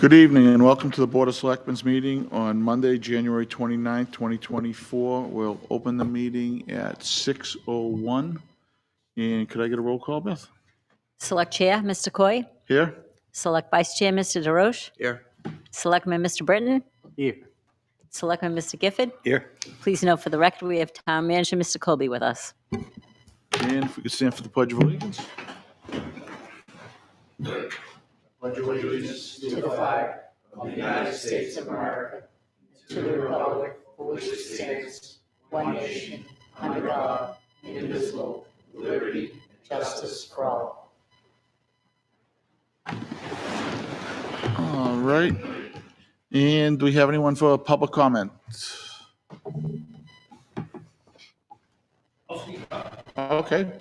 Good evening and welcome to the Board of Selectmen's meeting on Monday, January 29th, 2024. We'll open the meeting at 6:01. And could I get a roll call, Beth? Select Chair, Mr. Coy. Here? Select Vice Chair, Mr. DeRoche. Here. Selectman, Mr. Britton. Here. Selectman, Mr. Gifford. Here. Please note for the record, we have Town Manager, Mr. Colby, with us. And if we could stand for the Pledge of Allegiance. Pledge allegiance to the flag of the United States of America, to the republic for which it stands, one nation, under God, indivisible, with liberty and justice for all. All right. And do we have anyone for public comment? I'll speak up. Okay.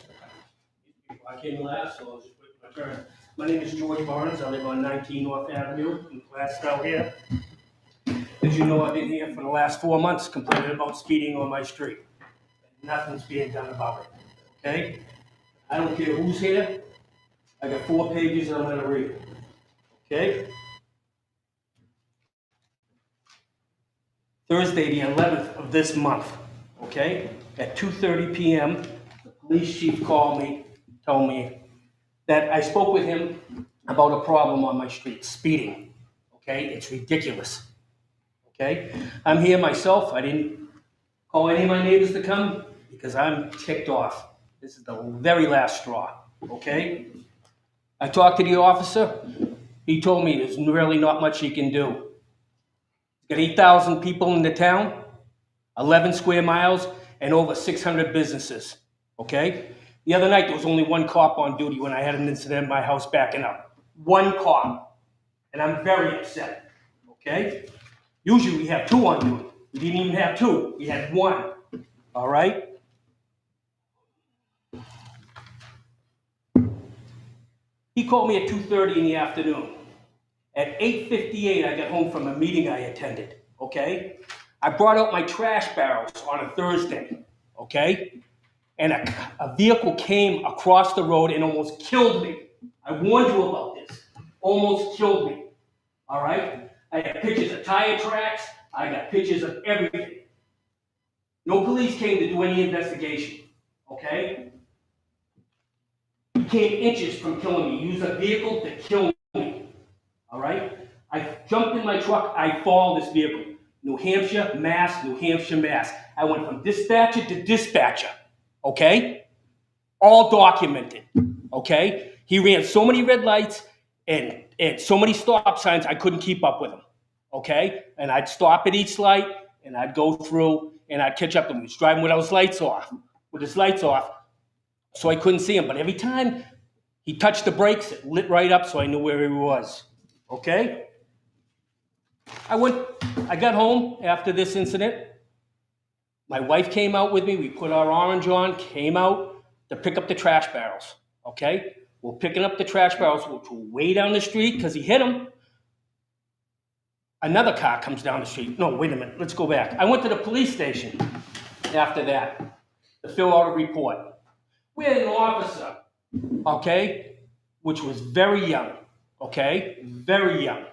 I came last, so I'll just wait my turn. My name is George Barnes. I live on 19 North Avenue in Glasgow here. As you know, I've been here for the last 4 months complaining about speeding on my street. Nothing's being done about it, okay? I don't care who's here. I got 4 pages and I'm gonna read it, okay? Thursday, the 11th of this month, okay? At 2:30 p.m., the police chief called me, told me that I spoke with him about a problem on my street, speeding, okay? It's ridiculous, okay? I'm here myself. I didn't call any of my neighbors to come because I'm ticked off. This is the very last straw, okay? I talked to the officer. He told me there's really not much he can do. Got 8,000 people in the town, 11 square miles, and over 600 businesses, okay? The other night, there was only 1 cop on duty when I had an incident in my house backing up. 1 cop. And I'm very upset, okay? Usually we have 2 on duty. We didn't even have 2. We had 1, all right? He called me at 2:30 in the afternoon. At 8:58, I got home from a meeting I attended, okay? I brought out my trash barrels on a Thursday, okay? And a vehicle came across the road and almost killed me. I warned you about this. Almost killed me, all right? I got pictures of tire tracks. I got pictures of everything. No police came to do any investigation, okay? He came inches from killing me. He used a vehicle to kill me, all right? I jumped in my truck. I followed this vehicle. New Hampshire, Mass, New Hampshire, Mass. I went from dispatcher to dispatcher, okay? All documented, okay? He ran so many red lights and so many stop signs, I couldn't keep up with him, okay? And I'd stop at each light, and I'd go through, and I'd catch up to him. He was driving with his lights off, so I couldn't see him. But every time he touched the brakes, it lit right up, so I knew where he was, okay? I got home after this incident. My wife came out with me. We put our orange on, came out to pick up the trash barrels, okay? We're picking up the trash barrels, which were way down the street because he hit them. Another car comes down the street. No, wait a minute. Let's go back. I went to the police station after that to fill out a report. We had an officer, okay, which was very young, okay, very young,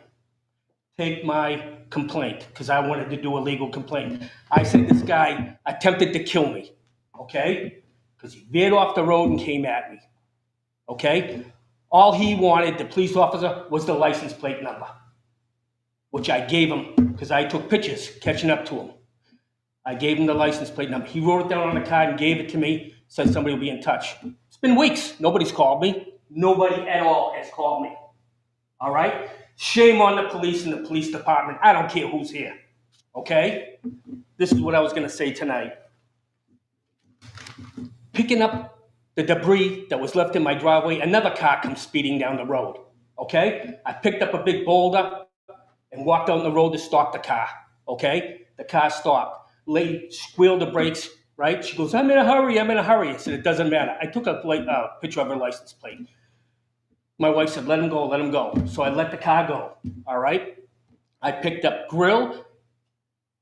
take my complaint because I wanted to do a legal complaint. I said this guy attempted to kill me, okay, because he veered off the road and came at me, okay. All he wanted, the police officer, was the license plate number, which I gave him because I took pictures catching up to him. I gave him the license plate number. He wrote it down on the card and gave it to me, said somebody will be in touch. It's been weeks. Nobody's called me. Nobody at all has called me, all right? Shame on the police and the police department. I don't care who's here, okay? This is what I was going to say tonight. Picking up the debris that was left in my driveway, another car comes speeding down the road, okay? I picked up a big boulder and walked out on the road to stop the car, okay? The car stopped. Lady squealed the brakes, right? She goes, I'm in a hurry. I said, it doesn't matter. I took a picture of her license plate. My wife said, let him go. So I let the car go, all right? I picked up grill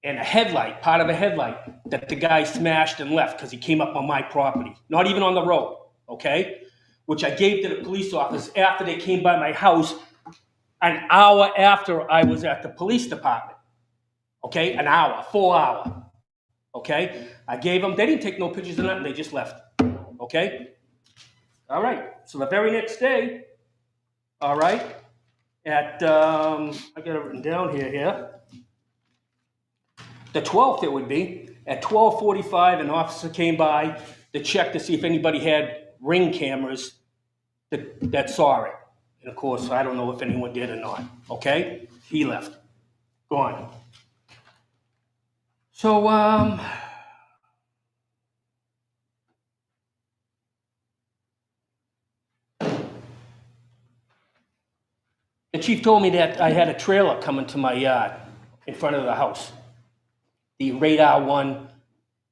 and a headlight, part of a headlight that the guy smashed and left because he came up on my property, not even on the road, okay? Which I gave to the police officer after they came by my house an hour after I was at the police department. Okay, an hour, full hour. Okay, I gave them, they didn't take no pictures of nothing, they just left. Okay, all right, so the very next day, all right, at, I got it written down here. The 12th it would be, at 12:45, an officer came by to check to see if anybody had Ring cameras that saw it. And of course, I don't know if anyone did or not, okay? He left, gone. So, the chief told me that I had a trailer coming to my yard in front of the house. The radar one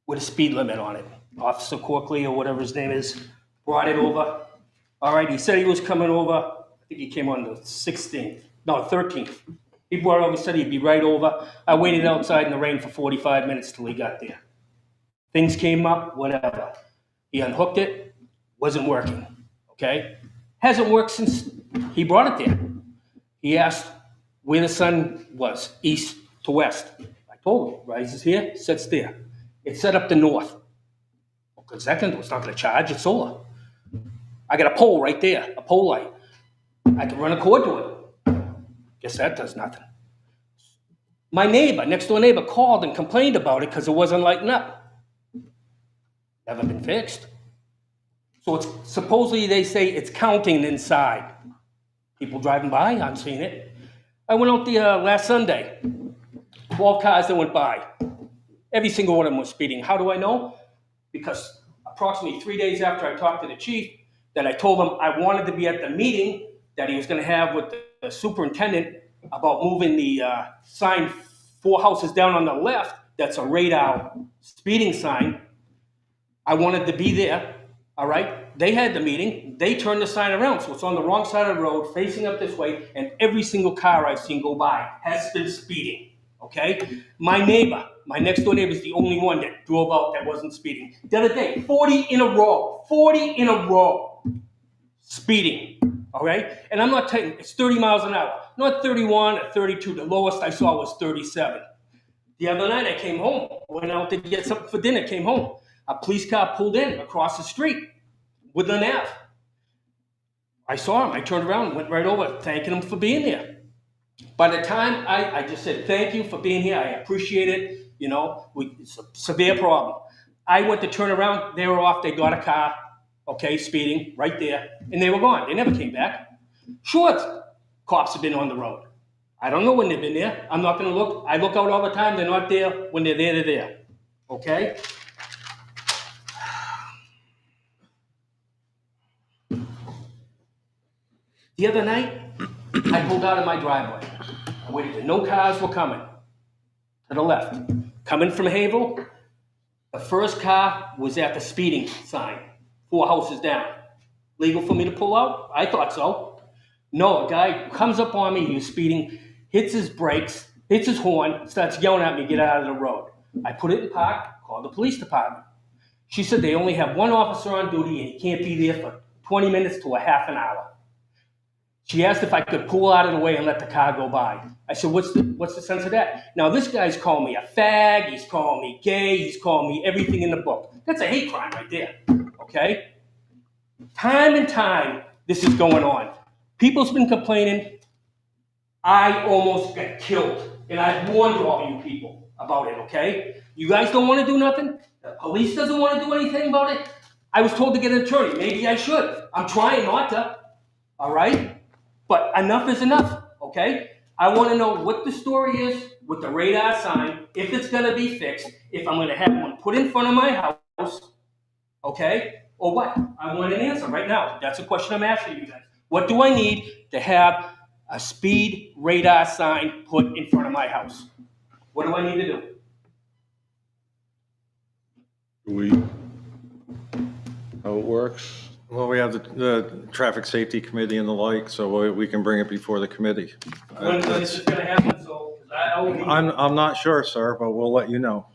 with a speed limit on it. Officer Corkley or whatever his name is, brought it over. All right, he said he was coming over. I think he came on the 16th, no, 13th. He brought it over, said he'd be right over. I waited outside in the rain for 45 minutes till he got there. Things came up, whatever. He unhooked it, wasn't working, okay? Hasn't worked since he brought it there. He asked where the sun was, east to west. I told him, rises here, sets there. It's set up to north. Because second, it's not gonna charge, it's solar. I got a pole right there, a pole light. I can run a cord to it. Guess that does nothing. My neighbor, next door neighbor, called and complained about it because it wasn't lighting up. Never been fixed. So it's supposedly they say it's counting inside. People driving by, I'm seeing it. I went out there last Sunday. 12 cars that went by. Every single one of them was speeding. How do I know? Because approximately 3 days after I talked to the chief, that I told him I wanted to be at the meeting that he was going to have with the superintendent about moving the sign 4 houses down on the left. That's a radar speeding sign. I wanted to be there. All right. They had the meeting. They turned the sign around, so it's on the wrong side of the road, facing up this way, and every single car I've seen go by has been speeding. Okay. My neighbor, my next door neighbor, is the only one that drove out that wasn't speeding. The other day, 40 in a row. 40 in a row. Speeding, all right? And I'm not taking, it's 30 miles an hour, not 31 or 32. The lowest I saw was 37. The other night I came home, went out to get something for dinner, came home. A police car pulled in across the street, Woodland Ave. I saw him, I turned around, went right over, thanking him for being there. By the time I just said, thank you for being here, I appreciate it, you know, it's a severe problem. I went to turn around, they were off, they got a car, okay, speeding, right there, and they were gone. They never came back. Sure, cops have been on the road. I don't know when they've been there. I'm not going to look. I look out all the time. They're not there. When they're there, they're there. Okay? The other night, I pulled out of my driveway. I waited. No cars were coming. To the left. Coming from Havel, the first car was at the speeding sign. 4 houses down. Legal for me to pull out? I thought so. No, a guy comes up on me, he was speeding, hits his brakes, hits his horn, starts yelling at me, get out of the road. I put it in park, called the police department. She said they only have 1 officer on duty and he can't be there for 20 minutes to a half an hour. She asked if I could pull out of the way and let the car go by. I said, what's the sense of that? Now this guy's calling me a fag, he's calling me gay, he's calling me everything in the book. That's a hate crime right there, okay? Time and time, this is going on. People's been complaining. I almost got killed. And I've warned all you people about it, okay? You guys don't want to do nothing? The police doesn't want to do anything about it? I was told to get an attorney. Maybe I should. I'm trying not to, all right? But enough is enough, okay? I want to know what the story is with the radar sign, if it's going to be fixed, if I'm going to have one put in front of my house, okay? Or what? I want an answer right now. That's a question I'm asking you guys. What do I need to have a speed radar sign put in front of my house? What do I need to do? How it works? Well, we have the traffic safety committee and the like, so we can bring it before the committee. When this is going to happen, so I'm not sure, sir, but we'll let you know.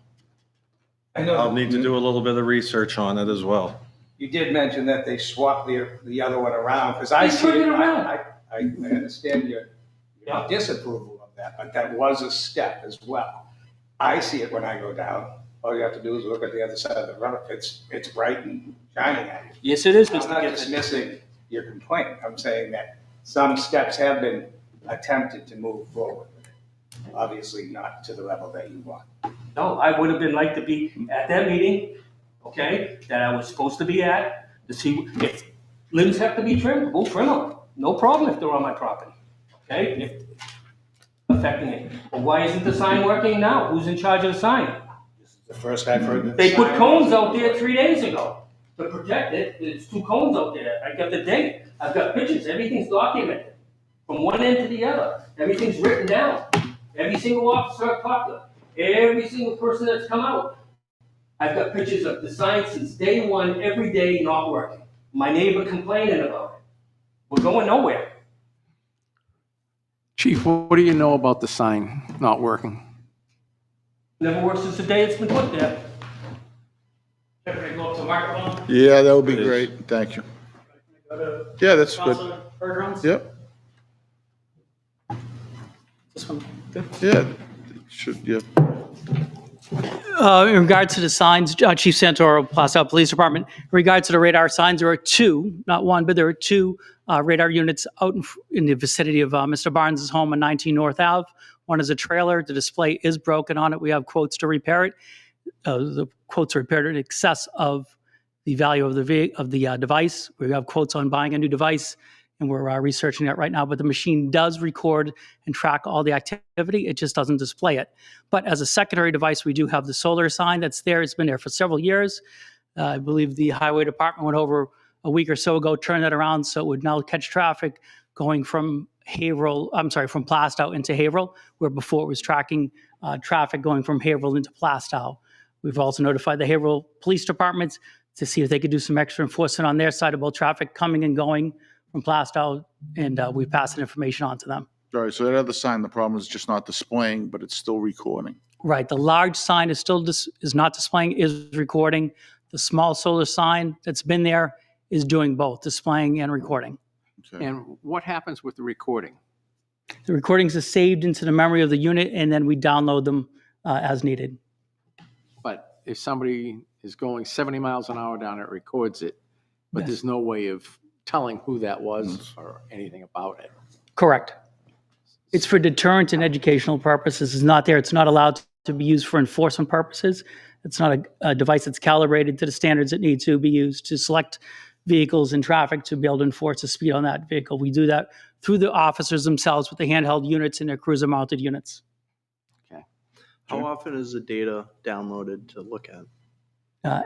I know. I'll need to do a little bit of research on it as well. You did mention that they swapped the other one around, because I They see turned it, it around. I understand Yeah. disapproval of that, but that was a step as well. I see it when I go down. All you have to do is look at the other side of the road. It's bright and shining at you. Yes, it is, I'm Mr. not Giffen. dismissing your complaint. I'm saying that some steps have been attempted to move forward. Obviously not to the level that you want. No, I would have been like to be at that meeting, okay, that I was supposed to be at, to see if limbs have to be trimmed, we'll trim them. No problem if they're on my property, okay? If affecting it. But why isn't the sign working now? Who's in charge of the sign? This is the first I've heard that. They put cones out there 3 days ago to protect it. There's 2 cones out there. I got the date. I've got pictures. Everything's documented from one end to the other. Everything's written down. Every single officer I've talked to, every single person that's come out. I've got pictures of the sign since day one, every day not working. My neighbor complaining about it. We're going nowhere. Chief, what do you know about the sign not working? Never worked since the day it's been put there. Can I go up to the microphone? Yeah, that would be It is. great. Thank you. Yeah, that's good. Counselor Bergeron? Yep, This one, good. yeah, should, yeah. In regards to the signs, Chief Santoro, Plastow Police Department, in regards to the radar signs, there are 2, not 1, but there are 2 radar units out in the vicinity of Mr. Barnes' home on 19 North Ave. One is a trailer. The display is broken on it. We have quotes to repair it. The quotes are repaired in excess of the value of the device. We have quotes on buying a new device, and we're researching that right now. But the machine does record and track all the activity. It just doesn't display it. But as a secondary device, we do have the solar sign that's there. It's been there for several years. I believe the highway department went over a week or so ago, turned that around so it would now catch traffic going from from Plastow into Haverhill, where before it was tracking traffic going from Haverhill into Plastow. We've also notified the Haverhill Police Department to see if they could do some extra enforcement on their side about traffic coming and going from Plastow, and we passed that information on to them. All right, so that other sign, the problem is just not displaying, but it's still recording. Right, the large sign is still is not displaying, is recording. The small solar sign that's been there is doing both, displaying and recording. Okay. And what happens with the recording? The recordings are saved into the memory of the unit, and then we download them as needed. But if somebody is going 70 miles an hour down, it records it, but Yes. there's no way of telling who that was or anything about it. Correct. It's for deterrent and educational purposes. It's not there. It's not allowed to be used for enforcement purposes. It's not a device that's calibrated to the standards that need to be used to select vehicles in traffic to be able to enforce the speed on that vehicle. We do that through the officers themselves with the handheld units and their cruiser-mounted units. How often is the data downloaded to look at?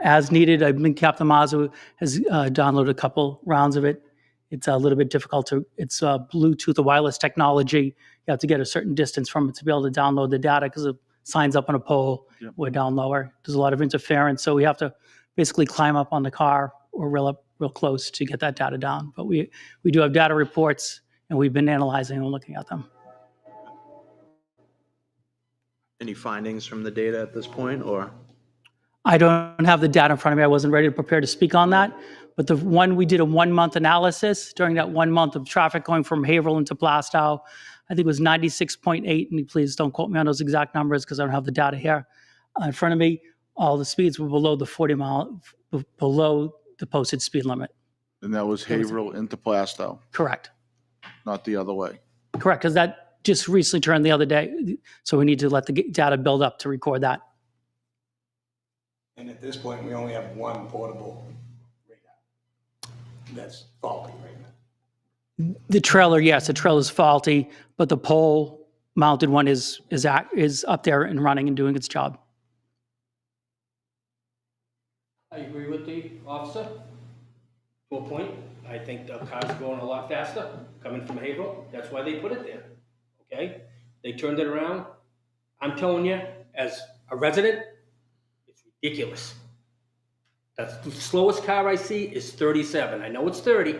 As needed, I think Captain Mazza has downloaded a couple rounds of it. It's a little bit difficult it's Bluetooth, a wireless technology. You have to get a certain distance from it to be able to download the data because it signs up on a pole. Yep. We're down lower. There's a lot of interference, so we have to basically climb up on the car or real close to get that data down. But we do have data reports, and we've been analyzing and looking at them. Any findings from the data at this point, or? I don't have the data in front of me. I wasn't ready to prepare to speak on that. But the one, we did a 1-month analysis during that 1 month of traffic going from Haverhill into Plastow. I think it was 96.8, and please don't quote me on those exact numbers because I don't have the data here in front of me. All the speeds were below the 40 mile, below the posted speed limit. And that was Haverhill into Plastow, Correct. not the other way. Correct, because that just recently turned the other day. So we need to let the data build up to record that. And at this point, we only have one portable radar that's faulty right now. The trailer, yes, the trailer is faulty, but the pole mounted one is up there and running and doing its job. I agree with the officer to a point. I think the cars are going a lot faster coming from Haverhill. That's why they put it there, okay? They turned it around. I'm telling you, as a resident, it's ridiculous. That's the slowest car I see is 37. I know it's 30,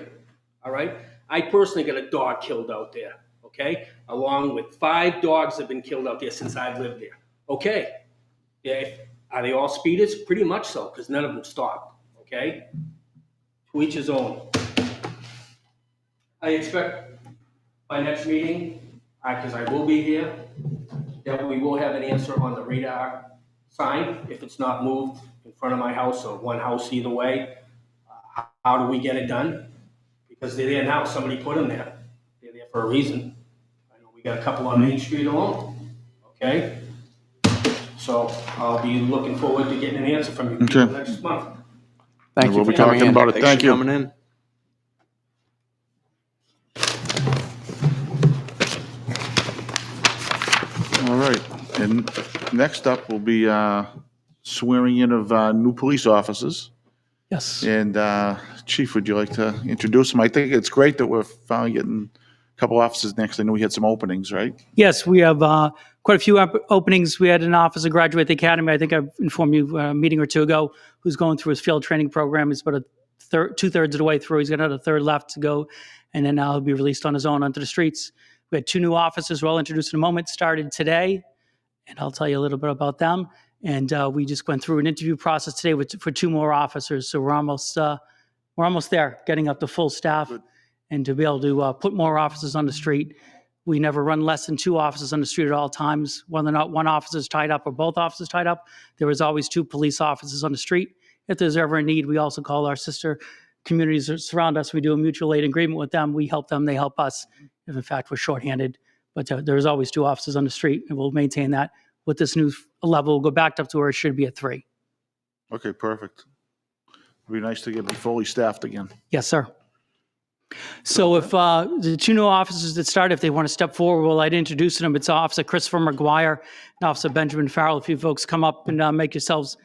all right? I personally got a dog killed out there, okay? Along with 5 dogs have been killed out there since I've lived there. Okay, yeah, are they all speeders? Pretty much so, because none of them stopped, okay? To each his own. I expect by next meeting, because I will be here, that we will have an answer on the radar sign, if it's not moved in front of my house or one house either way. How do we get it done? Because they're there now, somebody put them there. They're there for a reason. I know we got a couple on Main Street alone, okay? So I'll be looking forward to getting an answer from you people Okay. next month. Thank you We'll for be coming talking in. about it. Thanks Thank for you. coming in. All right, and next up will be swearing in of new police officers. Yes. And Chief, would you like to introduce them? I think it's great that we're finally getting a couple officers next. I know we had some openings, right? Yes, we have quite a few openings. We had an officer graduate at the academy. I think I've informed you a meeting or two ago, who's going through his field training program. He's about two-thirds of the way through. He's got another third left to go, and then now he'll be released on his own onto the streets. We had two new officers who I'll introduce in a moment, started today, and I'll tell you a little bit about them. And we just went through an interview process today for two more officers. So we're almost there, getting up to full staff. Good. And to be able to put more officers on the street. We never run less than two officers on the street at all times. Whether or not one officer is tied up or both officers tied up, there is always two police officers on the street. If there's ever a need, we also call our sister communities that surround us. We do a mutual aid agreement with them. We help them, they help us. If in fact we're shorthanded, but there's always two officers on the street, and we'll maintain that. With this new level, we'll go back up to where it should be at 3. Okay, perfect. It'd be nice to get fully staffed again. Yes, sir. So if the two new officers that start, if they want to step forward, well, I'd introduce them. It's Officer Christopher McGuire and Officer Benjamin Farrell. If you folks come up and make yourselves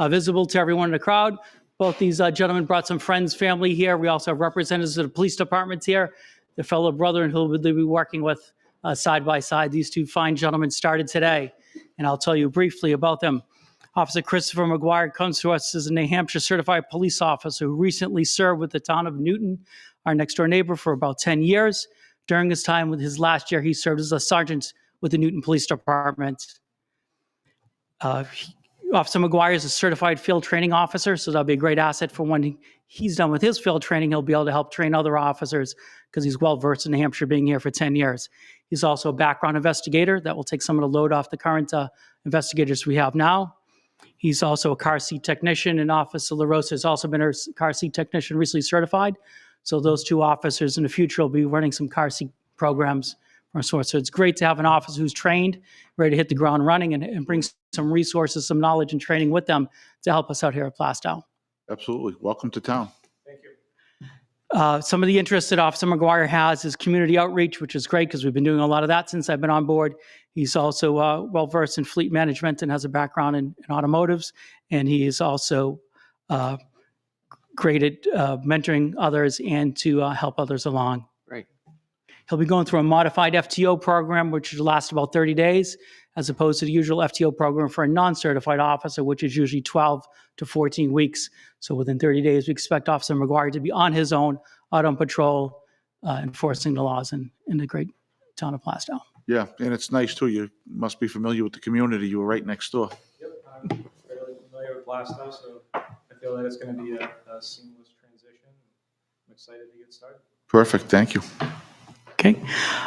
visible to everyone in the crowd. Both these gentlemen brought some friends, family here. We also have representatives of the police departments here, their fellow brother and who they'll be working with side by side. These two fine gentlemen started today, and I'll tell you briefly about them. Officer Christopher McGuire comes to us as a New Hampshire certified police officer who recently served with the town of Newton, our next door neighbor, for about 10 years. During his time with his last year, he served as a sergeant with the Newton Police Department. Officer McGuire is a certified field training officer, so that'll be a great asset for when he's done with his field training. He'll be able to help train other officers because he's well versed in New Hampshire, being here for 10 years. He's also a background investigator that will take some of the load off the current investigators we have now. He's also a car seat technician, and Officer LaRosa has also been a car seat technician, recently certified. So those two officers in the future will be running some car seat programs or sort. So it's great to have an officer who's trained, ready to hit the ground running, and bring some resources, some knowledge and training with them to help us out here at Plastow. Absolutely. Welcome to town. Some of the interests that Officer McGuire has is community outreach, which is great because we've been doing a lot of that since I've been on board. He's also well-versed in fleet management and has a background in automotives. And he is also great at mentoring others and to help others along. Great. He'll be going through a modified FTO program, which will last about 30 days, as opposed to the usual FTO program for a non-certified officer, which is usually 12 to 14 weeks. So within 30 days, we expect Officer McGuire to be on his own, out on patrol, enforcing the laws in the great town of Plastow. Yeah, and it's nice too. You must be familiar with the community. You were right next door. Yep, I'm fairly familiar with Plastow, so I feel that it's going to be a seamless transition. I'm excited to get started. Perfect. Thank you. Okay.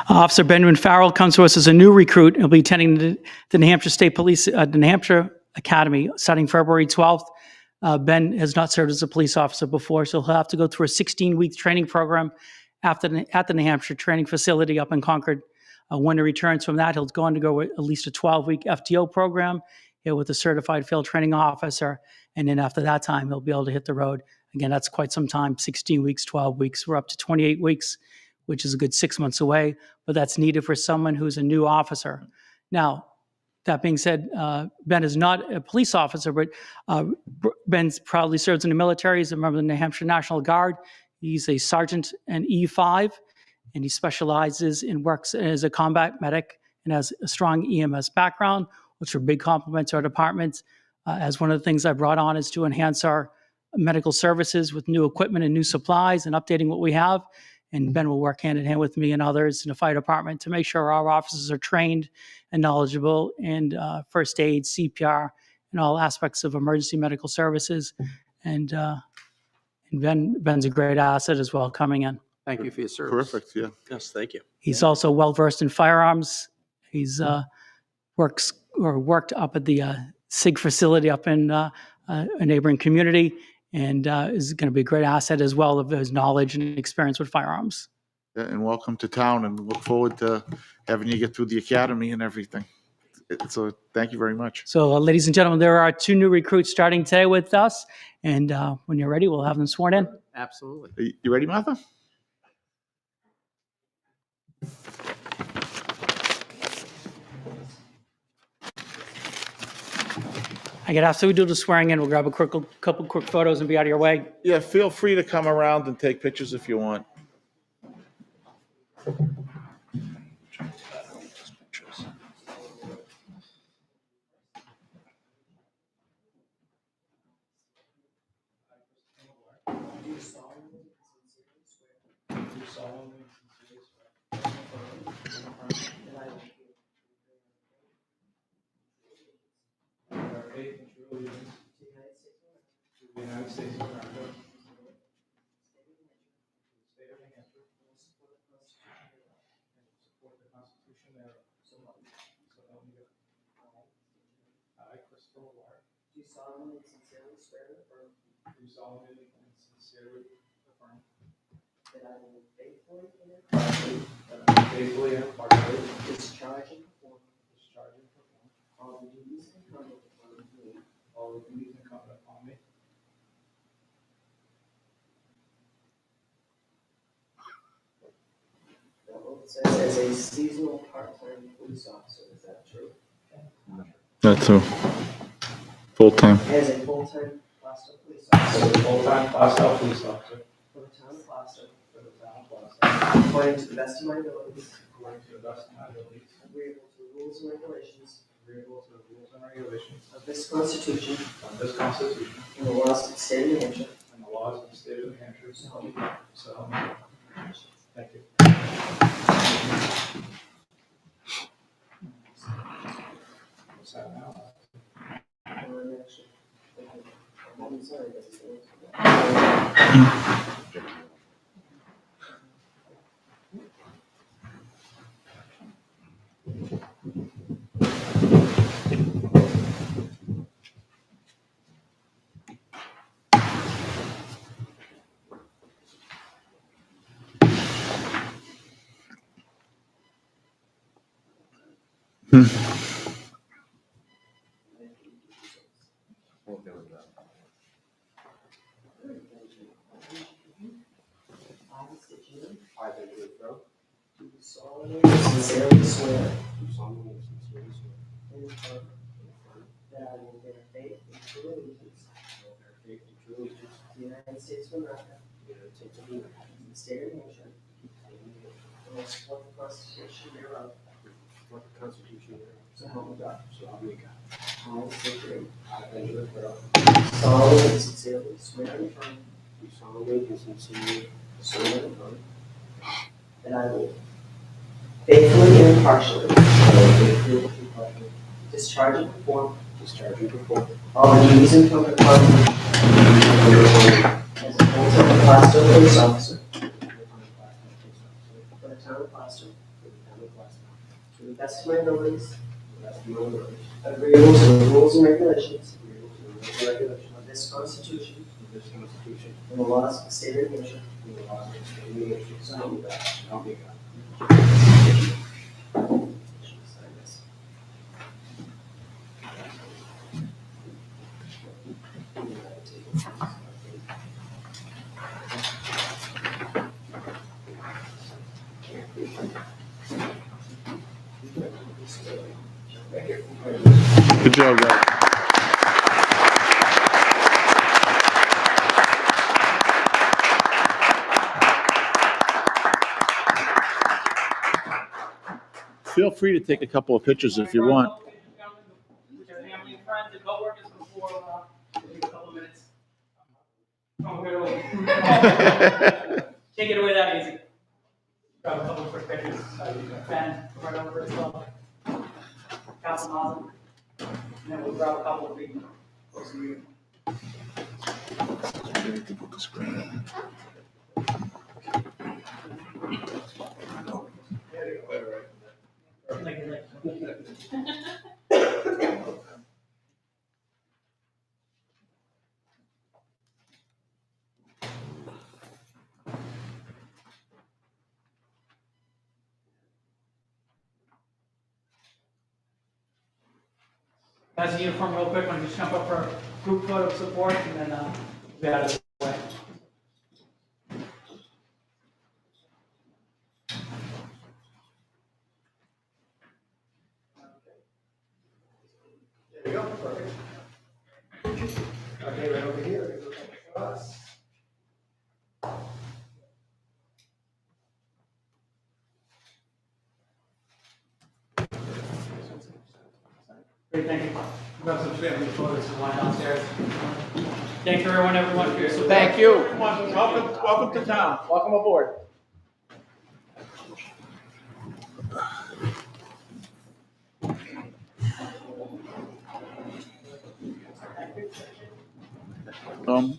Officer Benjamin Farrell comes to us as a new recruit. He'll be attending the New Hampshire State Police, the New Hampshire Academy, starting February 12th. Ben has not served as a police officer before, so he'll have to go through a 16-week training program at the New Hampshire training facility up in Concord. When he returns from that, he'll go on to go at least a 12-week FTO program here with a certified field training officer. And then after that time, he'll be able to hit the road. Again, that's quite some time, 16 weeks, 12 weeks. We're up to 28 weeks, which is a good 6 months away, but that's needed for someone who's a new officer. Now, that being said, Ben is not a police officer, but Ben proudly serves in the military. He's a member of the New Hampshire National Guard. He's a sergeant in E5, and he specializes and works as a combat medic and has a strong EMS background, which are big compliments to our department. As one of the things I brought on is to enhance our medical services with new equipment and new supplies and updating what we have. And Ben will work hand in hand with me and others in the fire department to make sure our officers are trained and knowledgeable in first aid, CPR, and all aspects of emergency medical services. And Ben's a great asset as well coming in. Thank you for your service. Terrific, yeah. Yes, thank you. He's also well-versed in firearms. He's worked up at the SIG facility up in a neighboring community, and is going to be a great asset as well of his knowledge and experience with firearms. Yeah, and welcome to town, and look forward to having you get through the academy and everything. So thank you very much. So, ladies and gentlemen, there are 2 new recruits starting today with us, and when you're ready, we'll have them sworn in. Absolutely. You ready, Martha? I get after we do the swearing in, we'll grab a couple quick photos and be out of your way. Yeah, feel free to come around and take pictures if you want. Faith and true allegiance to the United States of America, to the state of New Hampshire, and to support the Constitution thereof. So help me God. I, Christopher Ward, Do solemnly and sincerely swear and affirm do solemnly and sincerely affirm that I will faithfully and impartially that I will faithfully and impartially discharge and perform discharge and perform all the duties incumbent upon me all the duties incumbent upon me the oath says as a seasonal part-time police officer. Is that true? That's a full-time. As a full-time Gloucester police as officer a full-time Gloucester police officer for the town of Gloucester, for the town of Gloucester, according to the best of my abilities, according to the best of my abilities, agreeable to the rules and regulations agreeable to the rules and regulations of this Constitution of this Constitution and the laws of the state of New Hampshire. and the laws of the state of New Hampshire. So help me God. So help me God. Thank you. What's that now? Actually, I'm sorry, but it's I, David Crowe, do solemnly and sincerely swear do solemnly and sincerely swear and affirm that I will bear faith and true allegiance I will bear faith and true allegiance to the United States of America, to the United States of America, and the state of New Hampshire, and will support the Constitution thereof. support the Constitution thereof. So help me God. So help me God. I, state your name, I, Benjamin Crowe, solemnly and sincerely swear and affirm do solemnly and sincerely swear and affirm that I will faithfully and impartially discharge and perform discharge and perform all the duties incumbent upon me as a full-time Gloucester police officer for the town of Gloucester, to the best of my abilities, agreeable to the rules and regulations of this Constitution and the laws of the state of New Hampshire. So help me God. Help me God. Good job, guys. Feel free to take a couple of pictures if you want. With your family and friends and co-workers before, maybe a couple of minutes. Oh, good old. Can't get away that easy. Grab a couple of quick pictures. Ben, right over as well. Council Mazel. And then we'll grab a couple of big close to you. Guys, the uniform real quick, want to just jump up for a group photo of support and then we'll be out of the way. There you go, perfect. Okay, right over here. Great, thank you. We've got some family photos of one downstairs. Thank you, everyone for your support. Thank you. Welcome to town. Welcome aboard.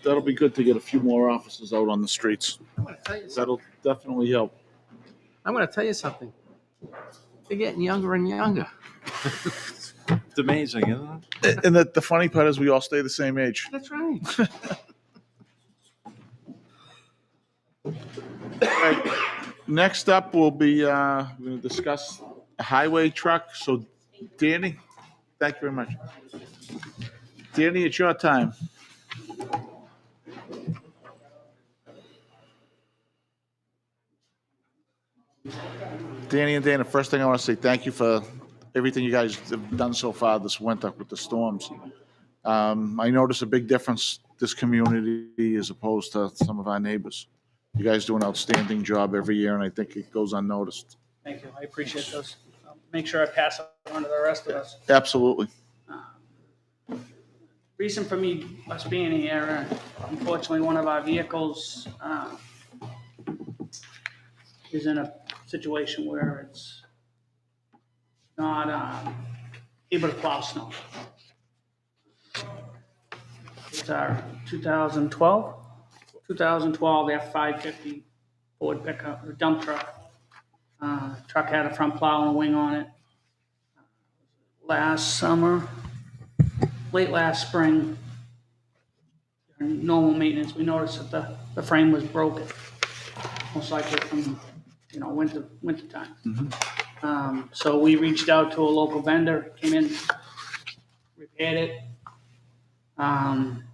That'll be good to get a few more officers out on the streets. I'm gonna tell you something. That'll definitely help. I'm gonna tell you something. They're getting younger and younger. It's amazing, isn't it? And the funny part is we all stay the same age. That's right. Next up, we'll be, we're going to discuss a highway truck. So Danny, thank you very much. Danny, it's your time. Danny and Dana, first thing I want to say, thank you for everything you guys have done so far this winter with the storms. I notice a big difference this community as opposed to some of our neighbors. You guys do an outstanding job every year, and I think it goes unnoticed. Thank you, I appreciate those. I'll make sure I pass it on to the rest of us. Absolutely. Reason for us being here, unfortunately, one of our vehicles is in a situation where it's not able to plow snow. It's our 2012 F-550 Ford pickup, or dump truck. Truck had a front plow and a wing on it. Last summer, late last spring, during normal maintenance, we noticed that the frame was broken. Most likely from, winter time. So we reached out to a local vendor, came in, repaired it. Can't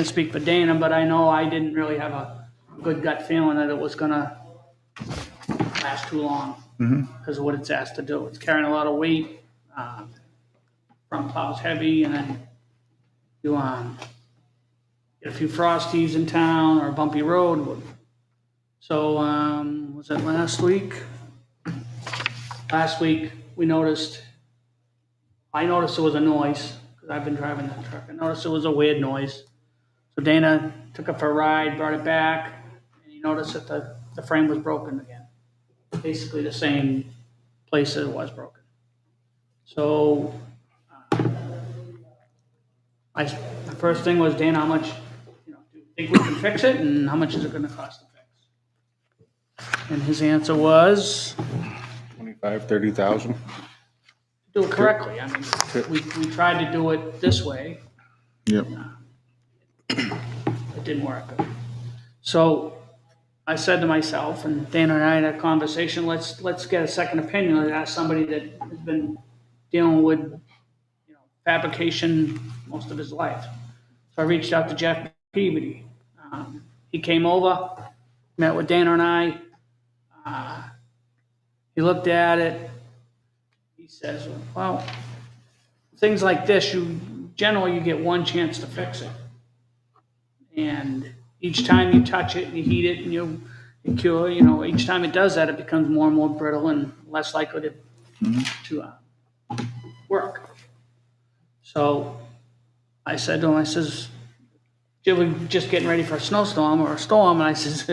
speak for Dana, but I know I didn't really have a good gut feeling that it was gonna last too long because of what it's asked to do. It's carrying a lot of weight. Front plow's heavy, and then you get a few frosties in town or a bumpy road. So was it last week? Last week I noticed there was a noise because I've been driving that truck. I noticed it was a weird noise. So Dana took it for a ride, brought it back, and he noticed that the frame was broken again. Basically the same place that it was broken. So my first thing was, Dana, how much, do you think we can fix it, and how much is it gonna cost to fix? And his answer was, 25, 30,000. do it correctly. I mean, we tried to do it this way. Yep. It didn't work. So I said to myself, and Dana and I had a conversation, let's get a second opinion. Let's ask somebody that has been dealing with, fabrication most of his life. So I reached out to Jeff Peabody. He came over, met with Dana and I. He looked at it. He says, well, things like this, generally you get one chance to fix it. And each time you touch it and you heat it and you cure, each time it does that, it becomes more and more brittle and less likely to work. So I said to him, Jim, we're just getting ready for a snowstorm or a storm, and I says,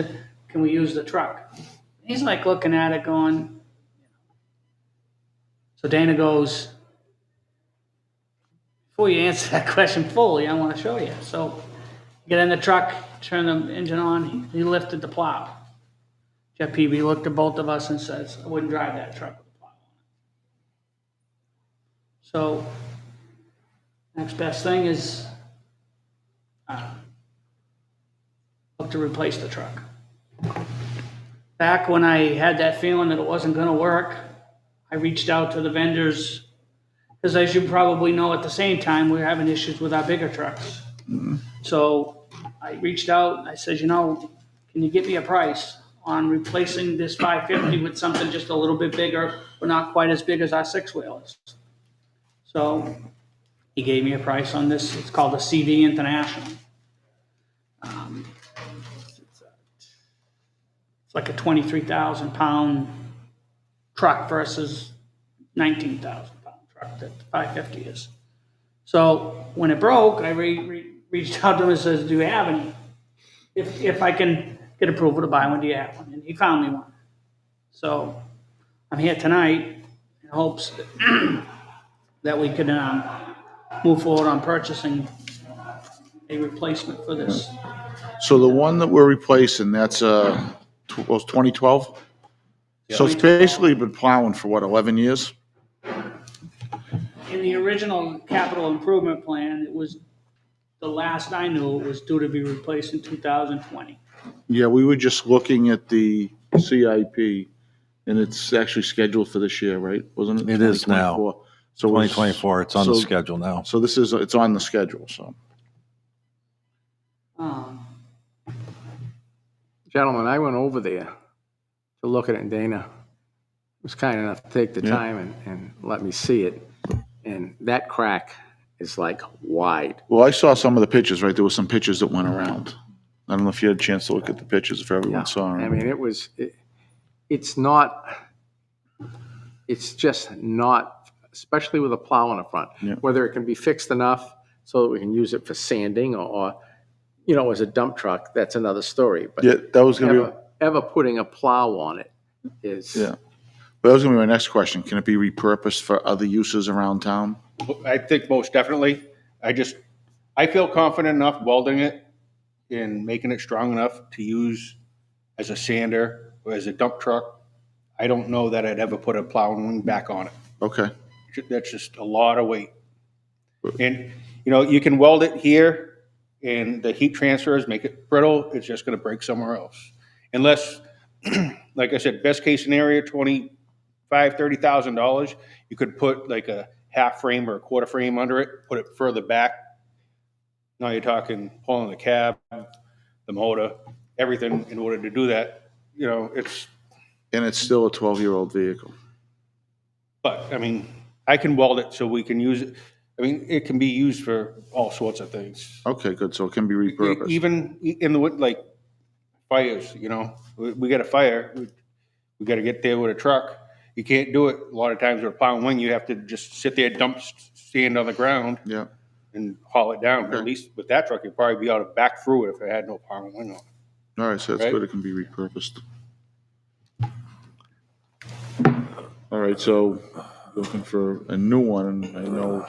can we use the truck? He's like looking at it going, so Dana goes, before you answer that question fully, I want to show you. So get in the truck, turn the engine on, he lifted the plow. Jeff Peavy looked at both of us and says, I wouldn't drive that truck with a plow on it. So next best thing is look to replace the truck. Back when I had that feeling that it wasn't going to work, I reached out to the vendors Because as you probably know, at the same time, we're having issues with our bigger trucks. So I reached out, I said, can you get me a price on replacing this 550 with something just a little bit bigger, but not quite as big as our six-wheelers? So he gave me a price on this. It's called a CD International. It's like a 23,000 pound truck versus 19,000 pound truck that the 550 is. So when it broke, I reached out to him and says, do you have any? If I can get approval to buy one, do you have one? And he found me one. So I'm here tonight in hopes that we can move forward on purchasing a replacement for this. So the one that we're replacing, that's was 2012? So it's basically been plowing for what, 11 years? In the original capital improvement plan, it was, the last I knew, it was due to be replaced in 2020. Yeah, we were just looking at the CIP, and it's actually scheduled for this year, right? Wasn't it? It is now. 2024. So we're- 2024, it's on the so- schedule now. So it's on the schedule, so. Gentlemen, I went over there to look at it, and Dana was kind enough to take the Yeah. time and let me see it. And that crack is like wide. Well, I saw some of the pictures, right? There were some pictures that went around. I don't know if you had a chance to look at the pictures, if everyone saw I them. mean, it's not, it's just not, especially with a plow on the front, Yeah. whether it can be fixed enough so that we can use it for sanding or as a dump truck, that's another story. But Yeah, that was gonna be, ever putting a plow on it is. yeah. But that was gonna be my next question. Can it be repurposed for other uses around town? I think most definitely. I feel confident enough welding it and making it strong enough to use as a sander or as a dump truck. I don't know that I'd ever put a plowing wing back on it. Okay, That's just a lot of weight. And, you can weld it here and the heat transfers make it brittle. It's just going to break somewhere else. Unless, like I said, best case scenario, $30,000, you could put like a half frame or a quarter frame under it, put it further back. Now you're talking pulling the cab, the motor, everything in order to do that. It's, and it's still a 12-year-old vehicle. but I mean, I can weld it so we can use it. I mean, it can be used for all sorts of things. Okay, good, so it can be repurposed. Even in the, like, fires, we got a fire, we got to get there with a truck. You can't do it a lot of times with a plowing wing. You have to just sit there, dump sand on the ground Yeah, and haul it down. Okay. At least with that truck, you'd probably be able to back through it if it had no plowing wing on it. all right, so that's Right. good, it can be repurposed. All right, so looking for a new one, and I know,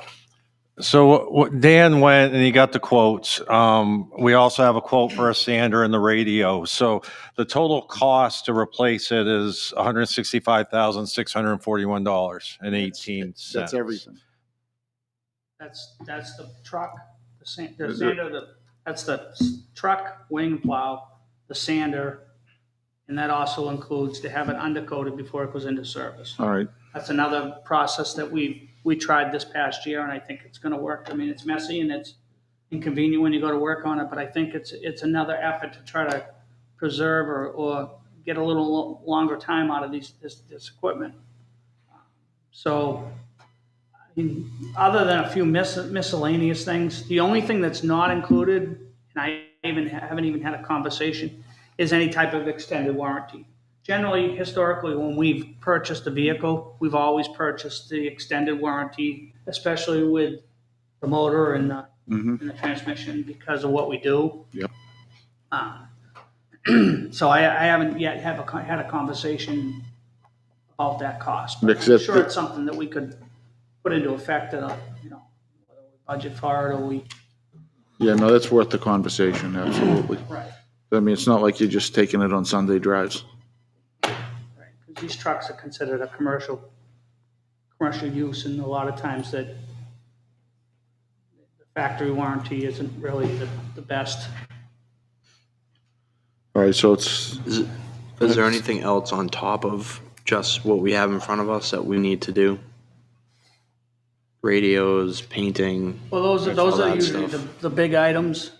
So Dan went and he got the quotes. We also have a quote for a sander and the radio. So the total cost to replace it is $165,641.18. that's everything. That's the truck, the sander, that's the truck, wing plow, the sander, and that also includes to have it undercoated before it goes into service. All right, That's another process that we tried this past year, and I think it's gonna work. I mean, it's messy and it's inconvenient when you go to work on it, but I think it's another effort to try to preserve or get a little longer time out of this equipment. So, I mean, other than a few miscellaneous things, the only thing that's not included, and I haven't even had a conversation, is any type of extended warranty. Generally, historically, when we've purchased a vehicle, we've always purchased the extended warranty, especially with the motor and the transmission, because of what we do. Yep. So I haven't yet had a conversation about that cost. But I'm Except sure that- it's something that we could put into effect at whether we budget for it or we. Yeah, no, that's worth the conversation, absolutely. Right. I mean, it's not like you're just taking it on Sunday drives. Right, because these trucks are considered a commercial use, and a lot of times that the factory warranty isn't really the best. All right, so it's, Is there anything else on top of just what we have in front of us that we need to do? Radios, painting. Well, those all are that usually stuff. the big items.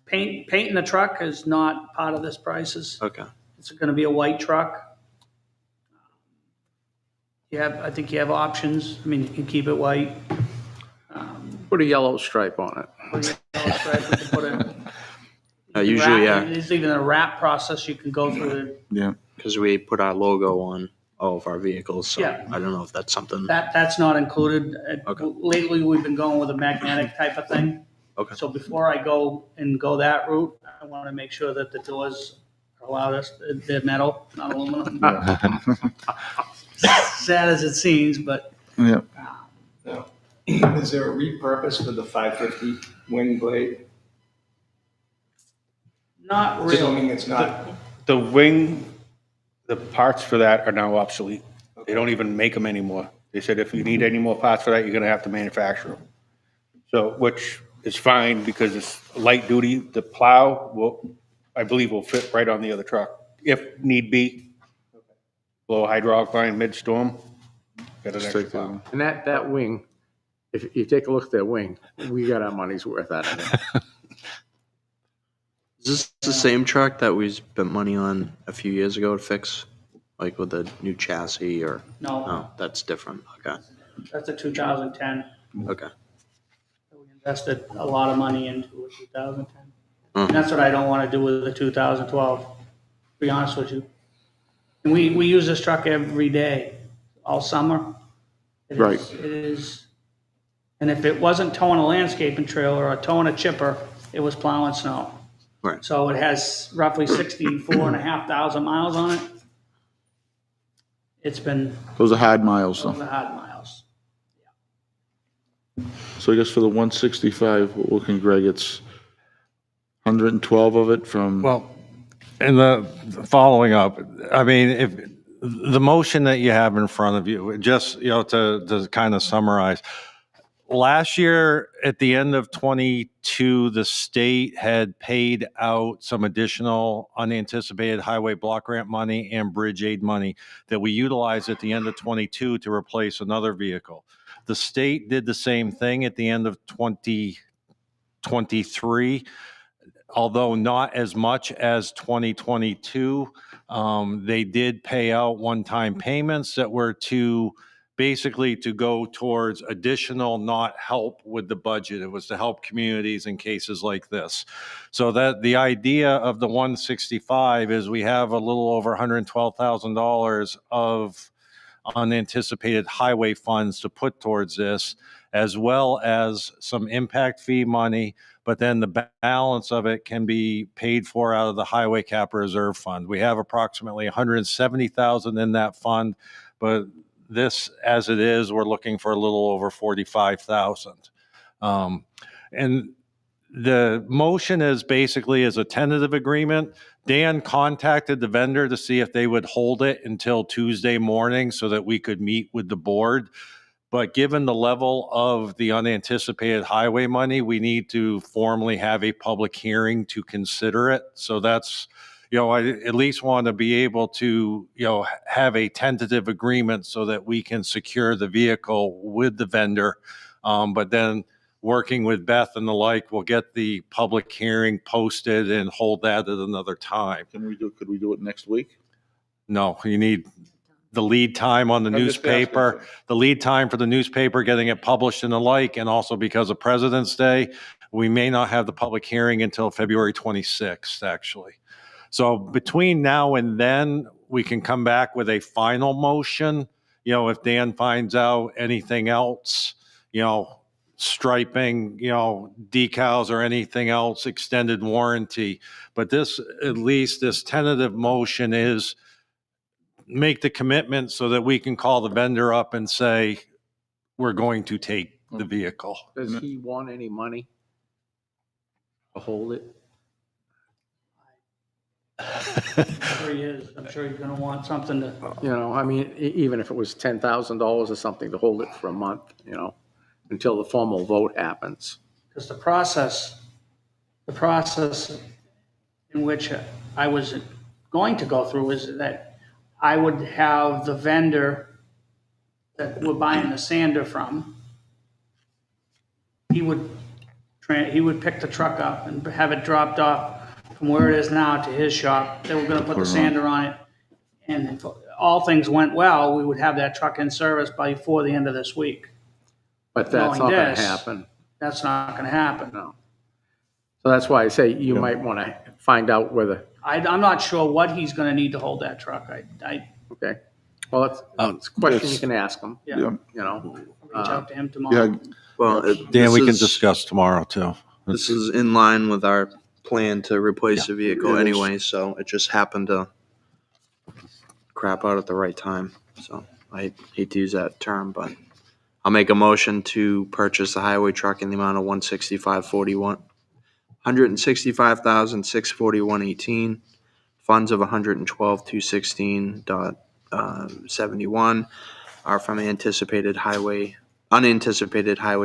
Painting the truck is not part of this prices. Okay. It's gonna be a white truck. I think you have options. I mean, you can keep it white. Put a yellow stripe on it. Put a yellow stripe, we can put in- Usually, yeah, There's even a wrap process you can go through. Yeah. because we put our logo on all of our vehicles. So Yeah. I don't know if that's something. That's not included. Okay. Lately, we've been going with a magnetic type of thing. Okay. So before I go that route, I want to make sure that the doors are allowed us, they're metal, not aluminum. Sad as it seems, but Yeah. Is there a repurpose for the 550 wing blade? not really. Assuming it's not, The wing, the parts for that are now obsolete. They don't even make them anymore. They said if you need any more parts for that, you're gonna have to manufacture them. So, which is fine because it's light duty. The plow will, I believe, will fit right on the other truck if need be. Blow a hydraulic line mid-storm. Got an extra plow. And that wing, if you take a look at that wing, we got our money's worth out of it. Is this the same truck that we spent money on a few years ago to fix, like with the new chassis or? No, No, that's different. Okay. that's a 2010. Okay. We invested a lot of money into a 2010. Mhm. And that's what I don't want to do with the 2012, to be honest with you. And we use this truck every day, all summer. Right. It is, and if it wasn't towing a landscaping trailer or towing a chipper, it was plowing snow. Right. So it has roughly 64,500 miles on it. It's been, Those are hard miles, those though. are hard miles. So I guess for the 165, we're looking, Greg, it's 112 of it from, Well, and the following up, I mean, if the motion that you have in front of you, just, to kind of summarize, last year at the end of 22, the state had paid out some additional unanticipated highway block grant money and bridge aid money that we utilized at the end of 22 to replace another vehicle. The state did the same thing at the end of 2023. Although not as much as 2022, they did pay out one-time payments that were basically to go towards additional, not help with the budget. It was to help communities in cases like this. So that the idea of the 165 is we have a little over $112,000 of unanticipated highway funds to put towards this, as well as some impact fee money, but then the balance of it can be paid for out of the highway capital reserve fund. We have approximately 170,000 in that fund, but this, as it is, we're looking for a little over 45,000. And the motion is basically as a tentative agreement. Dan contacted the vendor to see if they would hold it until Tuesday morning so that we could meet with the board. But given the level of the unanticipated highway money, we need to formally have a public hearing to consider it. So that's, I at least want to be able to, have a tentative agreement so that we can secure the vehicle with the vendor. But then working with Beth and the like, we'll get the public hearing posted and hold that at another time. could we do it next week? No, you need the lead time on the I'm just asking newspaper, for- the lead time for the newspaper, getting it published and the like, and also because of President's Day, we may not have the public hearing until February 26th, actually. So between now and then, we can come back with a final motion, if Dan finds out anything else, striping, decals or anything else, extended warranty. But this, at least this tentative motion is make the commitment so that we can call the vendor up and say, we're going to take the vehicle. Does he want any money to hold it? I'm sure he is. I'm sure he's gonna want something to, I mean, even if it was $10,000 or something to hold it for a month, until the formal vote happens. because the process in which I was going to go through is that I would have the vendor that we're buying the sander from he would pick the truck up and have it dropped off from where it is now to his shop. They were gonna put the sander on it. And if all things went well, we would have that truck in service before the end of this week. But that's not Knowing gonna this, happen. That's not gonna happen. No. So that's why I say you might want to find out whether, I'm not sure what he's gonna need to hold that truck. I okay. Well, it's a question you can ask them, yeah, Yeah. you know. reach out to him tomorrow. Yeah, Well, Dan, we can this is- discuss tomorrow too. This is in line with our plan to replace the vehicle It is. anyway, so it just happened to crap out at the right time. So I hate to use that term, but I'll make a motion to purchase the highway truck in the amount of $165,641.18, funds of $112,216.71 are from unanticipated highway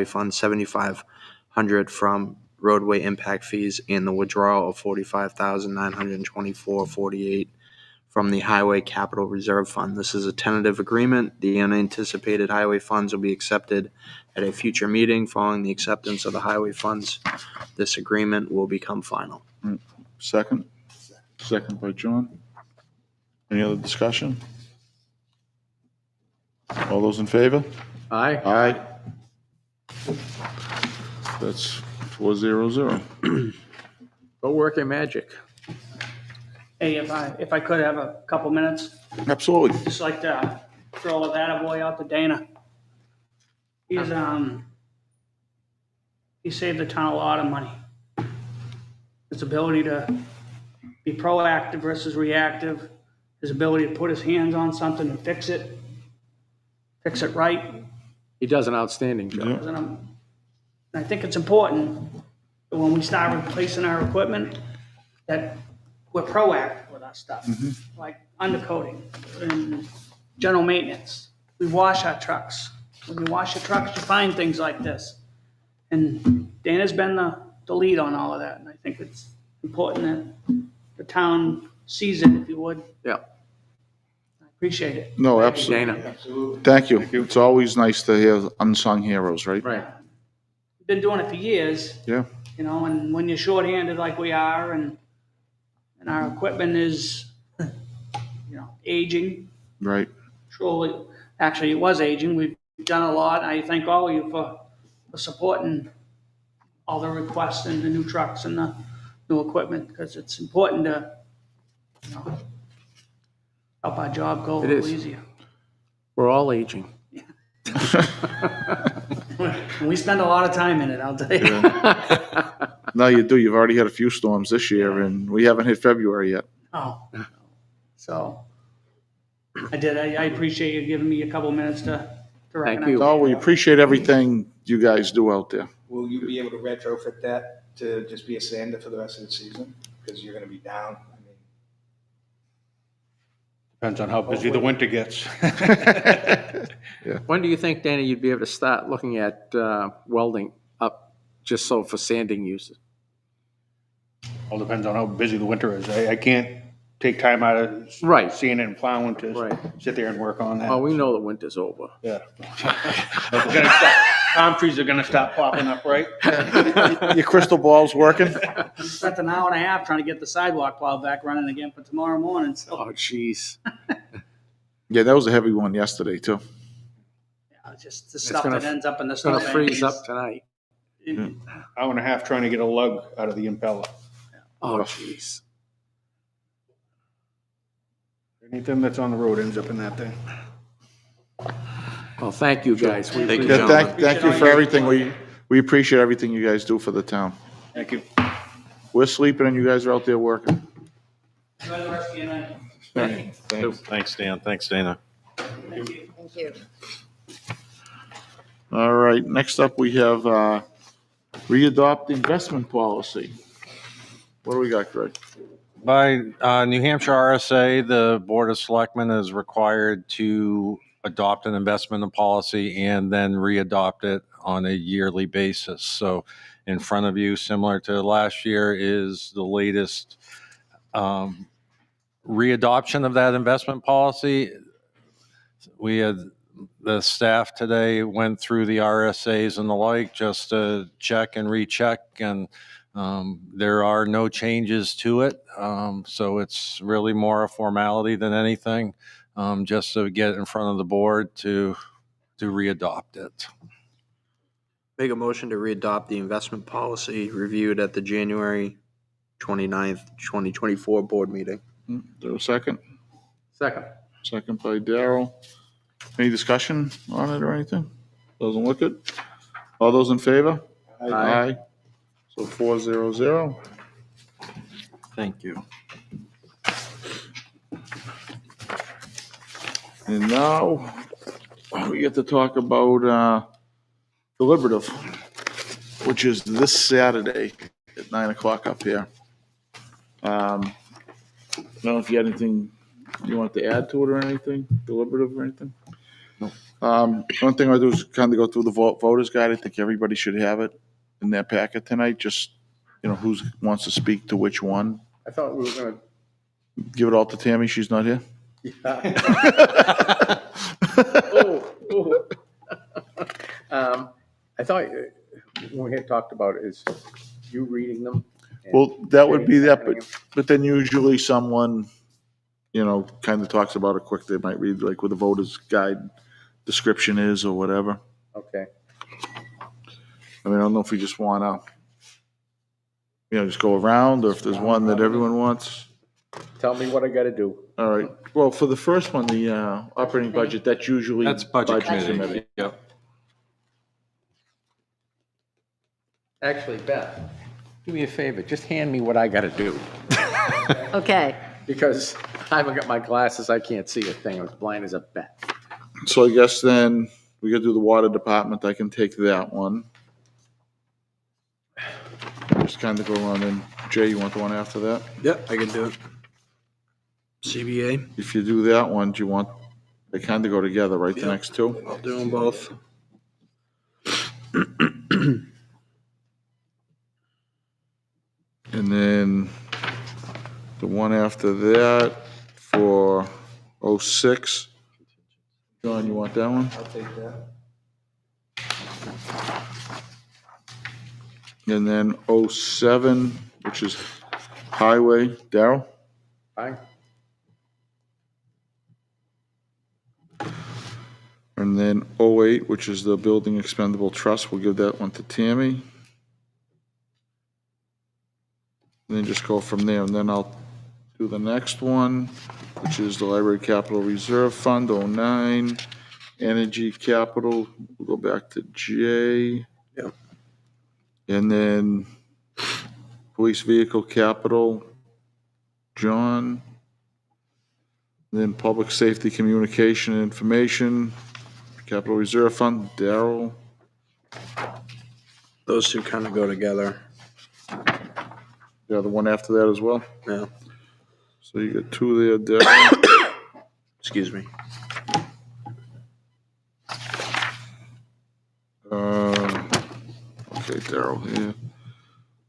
fund 7,500 from roadway impact fees, and the withdrawal of 45,924.48 from the highway capital reserve fund. This is a tentative agreement. The unanticipated highway funds will be accepted at a future meeting. Following the acceptance of the highway funds, this agreement will become final. second? Second by John. Any other discussion? All those in favor? Aye. Aye. That's 400. Go work your magic. Hey, if I could have a couple minutes, Absolutely. just like to throw that boy out to Dana. He saved the town a lot of money. His ability to be proactive versus reactive, his ability to put his hands on something and fix it right. He does an outstanding job. Yeah. And I think it's important that when we start replacing our equipment, that we're proactive with our stuff, like undercoating and general maintenance. We wash our trucks. When you wash your trucks, you find things like this. And Dana's been the lead on all of that, and I think it's important that the town sees it, if you would. Yeah. I appreciate it. No, absolutely. Dana. Thank you. It's always nice to hear unsung heroes, right? Right. Been doing it for years. Yeah. You know, and when you're shorthanded like we are, and our equipment is, aging, Right. truly, actually, it was aging. We've done a lot. I thank all of you for supporting all the requests and the new trucks and the new equipment, because it's important to, help our job go a It little is. easier. We're all aging. And we spend a lot of time in it, I'll tell you. No, you do. You've already had a few storms this year, and we haven't hit February yet. Oh, so I appreciate you giving me a couple minutes to recognize. you. No, we appreciate everything you guys do out there. Will you be able to retrofit that to just be a sander for the rest of the season? Because you're gonna be down. I mean, Depends on how busy the winter gets. When do you think, Dana, you'd be able to start looking at welding up just so for sanding uses? All depends on how busy the winter is. I can't take time out of Right. seeing it and plowing to Right. sit there and work on that. Well, we know the winter's over. Yeah. Palm trees are gonna stop popping up, right? Your crystal ball's working? I spent an hour and a half trying to get the sidewalk plow back running again for tomorrow morning, so. Oh, jeez. Yeah, that was a heavy one yesterday, too. Yeah, just the stuff gonna- that ends up in the It's gonna snowbank. freeze up tonight. Hour and a half trying to get a lug out of the impeller. Oh, jeez. Anything that's on the road ends up in that thing. Well, thank you, guys. We Thank you, appreciate Yeah, it. thank you for everything. We appreciate everything you guys do for the town. Thank you. We're sleeping and you guys are out there working. Enjoy the rest of your night. Thanks. Thanks, Dan. Thanks, Dana. Thank you. Thank you. All right, next up, we have readopt investment policy. What do we got, Greg? By New Hampshire RSA, the Board of Selectmen is required to adopt an investment policy and then readopt it on a yearly basis. So in front of you, similar to last year, is the latest readoption of that investment policy. We had The staff today went through the RSAs and the like just to check and recheck, and there are no changes to it. So it's really more a formality than anything, just to get in front of the board to readopt it. Make a motion to readopt the investment policy reviewed at the January 29th, 2024 board meeting. Is there a second? Second. Second by Daryl. Any discussion on it or anything? Doesn't look it. All those in favor? Aye. So 4-0-0. Thank you. And now we get to talk about deliberative, which is this Saturday at 9 o'clock up here. I don't know if you had anything you want to add to it or anything, deliberative or anything? No. One thing I do is kind of go through the voters guide. I think everybody should have it in their packet tonight, just, who wants to speak to which one. I thought we were gonna. Give it all to Tammy, she's not here. I thought what we had talked about is you reading them. and Well, that would be that, seconding but then usually someone, kind of talks about it quick. They might read like what the voter's guide description is or whatever. them. Okay. I mean, I don't know if we just want to, just go around, or if there's one that everyone wants. Tell me what I gotta do. All right. Well, for the first one, the operating budget, that's usually. That's budget committee. Yep. Actually, Beth, do me a favor, just hand me what I gotta do. Okay. Because I haven't got my glasses, I can't see a thing, I'm as blind as a bat. So I guess then we gotta do the water department. I can take that one. Just kind of go on in. Jay, you want the one after that? Yep, I can do it. CBA, If you do that one, do you want, they kind of go together, right, the Yep. next two? I'll do them both. And then the one after that for 06. John, you want that one? I'll take that. And then 07, which is highway. Darrell? Fine? And then 08, which is the building expendable trust. We'll give that one to Tammy. And then just go from there. And then I'll do the next one, which is the Library Capital Reserve Fund, 09. Energy Capital, we'll go back to J. Yep. And then Police Vehicle Capital, John. And then Public Safety Communication and Information, Capital Reserve Fund, Darrell. Those two kind of go together. Yeah, the one after that as well. Yeah. So you got two there, Darrell. Excuse me. Okay, Darrell here.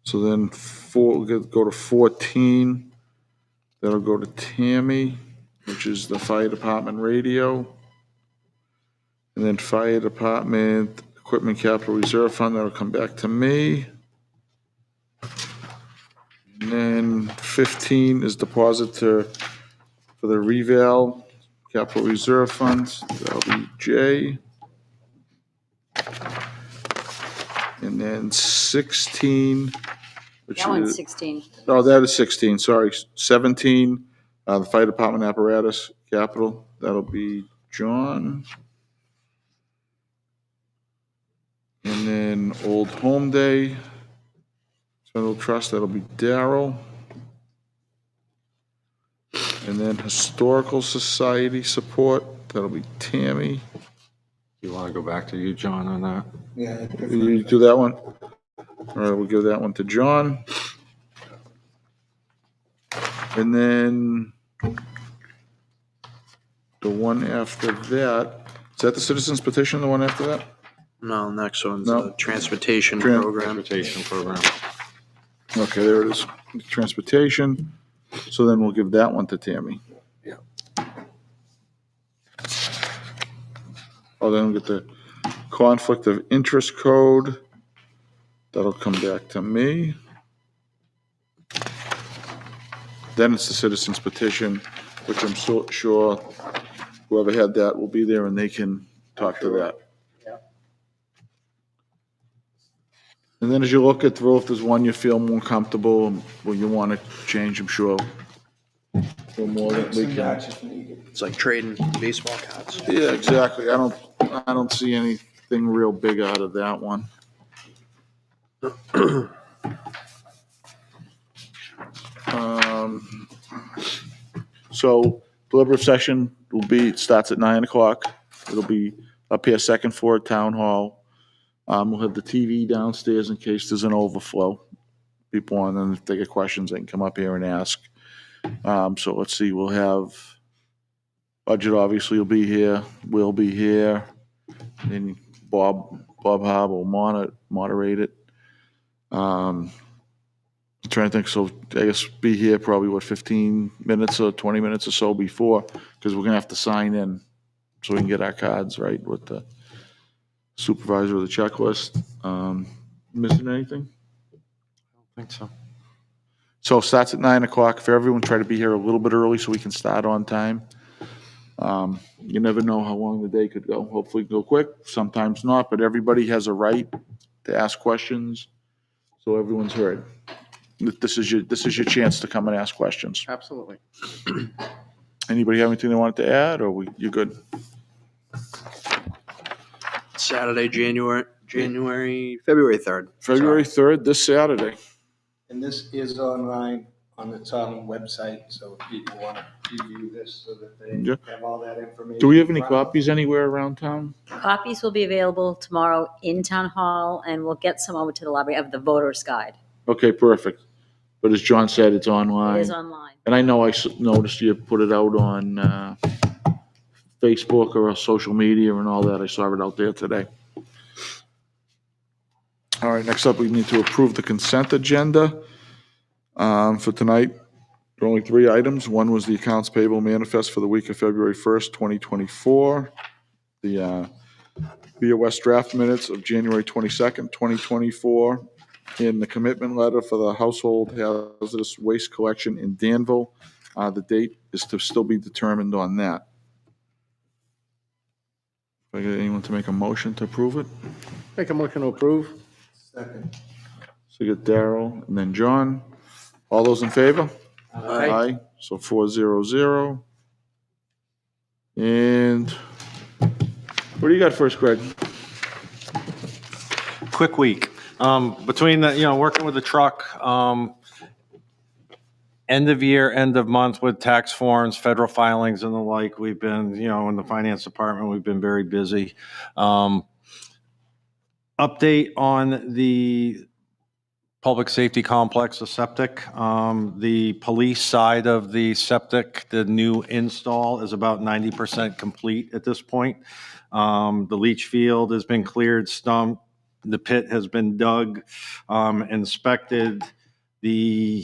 So then we'll go to 14. That'll go to Tammy, which is the Fire Department radio. And then Fire Department Equipment Capital Reserve Fund, that'll come back to me. And then 15 is depositor for the Reval Capital Reserve Funds. That'll be Jay. And then 16, which That one's is, 16. oh, that is 16, sorry. 17, the Fire Department Apparatus Capital, that'll be John. And then Old Home Day, Federal Trust, that'll be Darrell. And then Historical Society Support, that'll be Tammy. You want to go back to you, John, on that? Yeah. You do that one? All right, we'll give that one to John. And then the one after that, is that the citizens petition, the one after that? No, next one's No. the transportation Tran- program. Transportation program. Okay, there it is. Transportation. So then we'll give that one to Tammy. Yeah. Oh, then we get the conflict of interest code. That'll come back to me. Then it's the citizens petition, which I'm so sure whoever had that will be there and they can talk to that. Yeah. And then as you look it through, if there's one you feel more comfortable, or you want to change, I'm sure. For more that we Some can. matches needed. It's like trading baseball cards. Yeah, exactly. I don't see anything real big out of that one. So deliberative session starts at 9:00. It'll be up here, second floor at Town Hall. We'll have the TV downstairs in case there's an overflow. People want, and if they get questions, they can come up here and ask. So let's see, we'll have budget obviously will be here, we'll be here, and Bob Hobb will moderate it. I'm trying to think, so I guess be here probably 15 minutes or 20 minutes or so before, because we're gonna have to sign in so we can get our cards right with the supervisor of the checklist. Missing anything? I think so. So it starts at 9:00. For everyone, try to be here a little bit early so we can start on time. You never know how long the day could go. Hopefully go quick, sometimes not, but everybody has a right to ask questions, so everyone's heard. This is your chance to come and ask questions. Absolutely. Anybody have anything they wanted to add, or you good? Saturday, February 3rd. February 3rd, this Saturday. And this is online on the town website, so if people want to review this so that they Yeah. have all that information. Do we have any in front of them. copies anywhere around town? Copies will be available tomorrow in Town Hall, and we'll get some over to the library of the voter's guide. Okay, perfect. But as John said, it's online. It is online. And I know noticed you put it out on Facebook or social media and all that. I saw it out there today. All right, next up, we need to approve the consent agenda for tonight. There are only 3 items. One was the accounts payable manifest for the week of February 1st, 2024. The Via West draft minutes of January 22nd, 2024. And the commitment letter for the household hazardous waste collection in Danville. The date is to still be determined on that. If I get anyone to make a motion to approve it? Make a motion to approve. Second. So you get Daryl and then John. All those in favor? Aye. So 4-0-0. And what do you got first, Greg? Quick week. Between the, working with the truck, end of year, end of month with tax forms, federal filings and the like, we've been, in the finance department, we've been very busy. Update on the public safety complex, the septic. The police side of the septic, the new install is about 90% complete at this point. The leach field has been cleared, stumped. The pit has been dug, inspected. The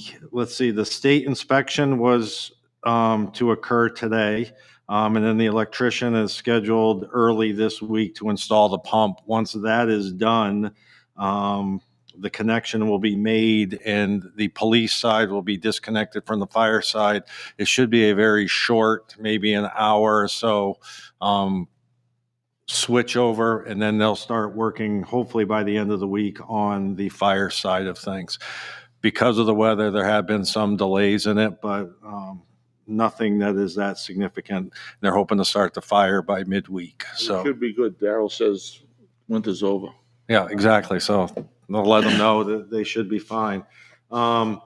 state inspection was to occur today. And then the electrician is scheduled early this week to install the pump. Once that is done, the connection will be made and the police side will be disconnected from the fire side. It should be a very short, maybe an hour or so, switch over, and then they'll start working hopefully by the end of the week on the fire side of things. Because of the weather, there have been some delays in it, but nothing that is that significant. They're hoping to start the fire by midweek. It So should be good. Daryl says winter's over. yeah, exactly. So they'll let them know that they should be fine. From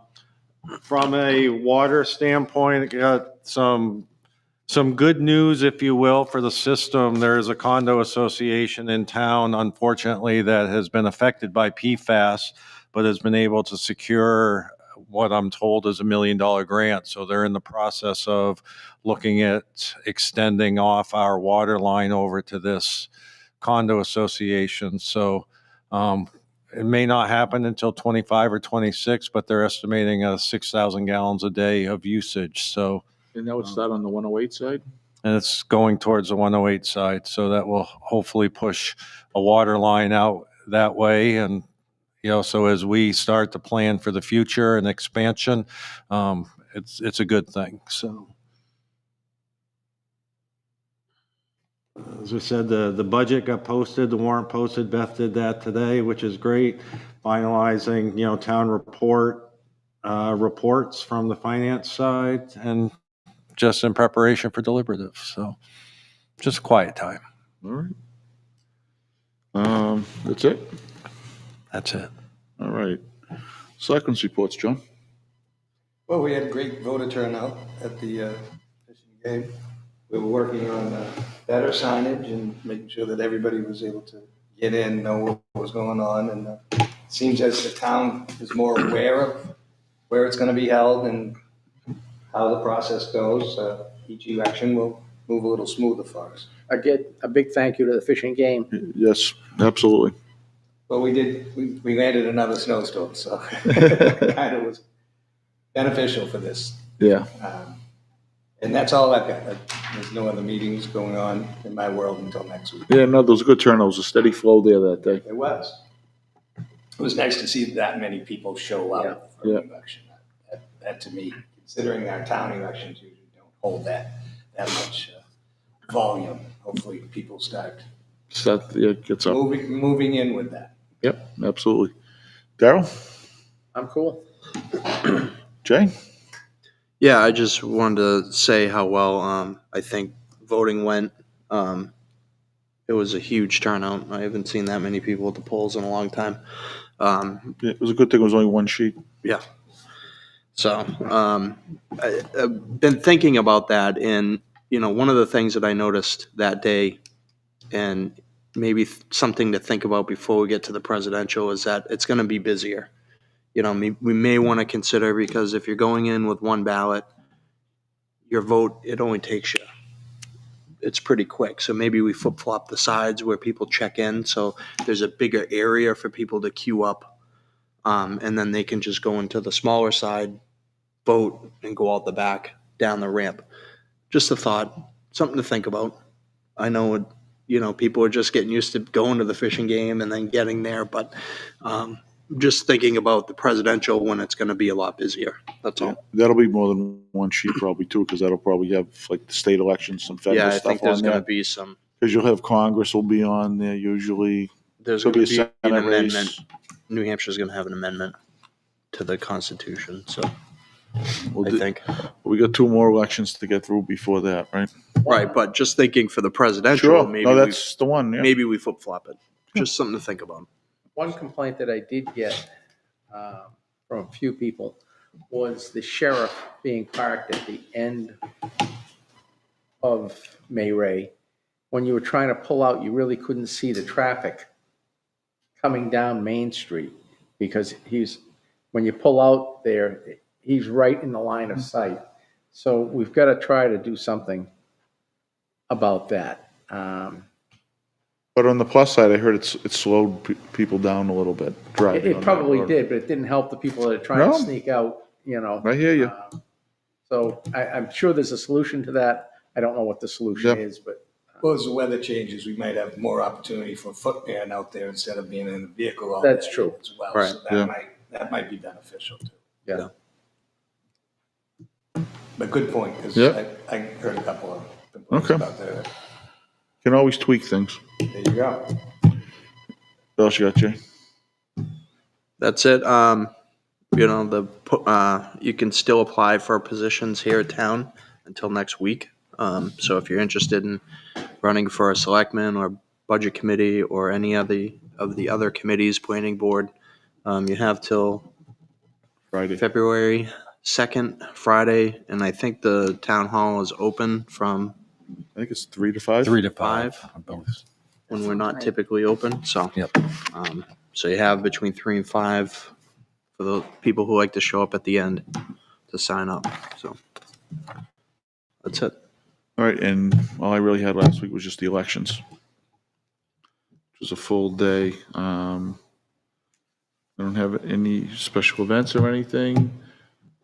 a water standpoint, got some good news, if you will, for the system. There's a condo association in town, unfortunately, that has been affected by PFAS, but has been able to secure what I'm told is $1 million grant. So they're in the process of looking at extending off our water line over to this condo association. So it may not happen until 25 or 26, but they're estimating 6,000 gallons a day of usage. So And that would start on the 108 side? and it's going towards the 108 side. So that will hopefully push a water line out that way. And, so as we start to plan for the future and expansion, it's a good thing. So. As I said, the budget got posted, the warrant posted. Beth did that today, which is great. Finalizing, town reports from the finance side, and just in preparation for deliberative. So just a quiet time. All right. That's it? That's it. All right. Selectmen's reports, John? Well, we had great voter turnout at the fishing game. We were working on better signage and making sure that everybody was able to get in, know what was going on. And it seems as the town is more aware of where it's going to be held and how the process goes, each election will move a little smoother for us. Again, a big thank you to the fishing game. Yes, absolutely. Well, we landed another snowstorm, so it kind of was beneficial for this. Yeah. And that's all I've got. There's no other meetings going on in my world until next week. Yeah, no, there was a good turnout. There was a steady flow there that day. It was. It was nice to see that many people show up for Yeah. an election. That to me, considering our town elections usually don't hold that much volume. Hopefully people start Gets up. moving in with that. Yep, absolutely. Daryl? I'm cool. Jay? Yeah, I just wanted to say how well I think voting went. It was a huge turnout. I haven't seen that many people at the polls in a long time. Yeah, it was a good thing it was only one sheet. Yeah. So I've been thinking about that, and one of the things that I noticed that day, and maybe something to think about before we get to the presidential, is that it's going to be busier. We may want to consider, because if you're going in with one ballot, your vote, it only takes you, it's pretty quick. So maybe we flip flop the sides where people check in, so there's a bigger area for people to queue up, and then they can just go into the smaller side, vote, and go out the back down the ramp. Just a thought, something to think about. I know people are just getting used to going to the fishing game and then getting there, but just thinking about the presidential, when it's going to be a lot busier. That's all. That'll be more than one sheet probably too, because that'll probably have like the state elections, some federal Yeah, I stuff think there's on going to there. be some. Because you'll have Congress will be on there usually. There's There'll going to be an Senate race. amendment. New Hampshire's going to have an amendment to the Constitution, so I think. We got 2 more elections to get through before that, right? Right, but just thinking for the presidential, Sure. maybe No, that's the one. Yeah. maybe we flip flop it. Just something to think about. One complaint that I did get from a few people was the sheriff being parked at the end of May Ray. When you were trying to pull out, you really couldn't see the traffic coming down Main Street, because when you pull out there, he's right in the line of sight. So we've got to try to do something about that. But on the plus side, I heard it slowed people down a little bit driving. It on that probably road. did, but it didn't help the people that are trying No. to sneak out, I hear you. So I'm sure there's a solution to that. I don't know what the solution Yeah. is, but Well, as the weather changes, we might have more opportunity for footman out there instead of being in a vehicle all That's day true. as well. Right. So Yeah. that might be beneficial too. yeah. But good point, because Yeah. I heard a couple of complaints Okay. about that. Can always tweak things. There you go. What else you got, Jay? That's it. You can still apply for positions here at town until next week. So if you're interested in running for a selectman or budget committee or any of the other committees, planning board, you have till Friday. February 2nd, Friday, and I think the town hall is open from I think it's 3 to 5. 3 to 5. when we're not typically open. So, Yep. So you have between 3 and 5 for the people who like to show up at the end to sign up. So that's it. All right, and all I really had last week was just the elections. It was a full day. I don't have any special events or anything.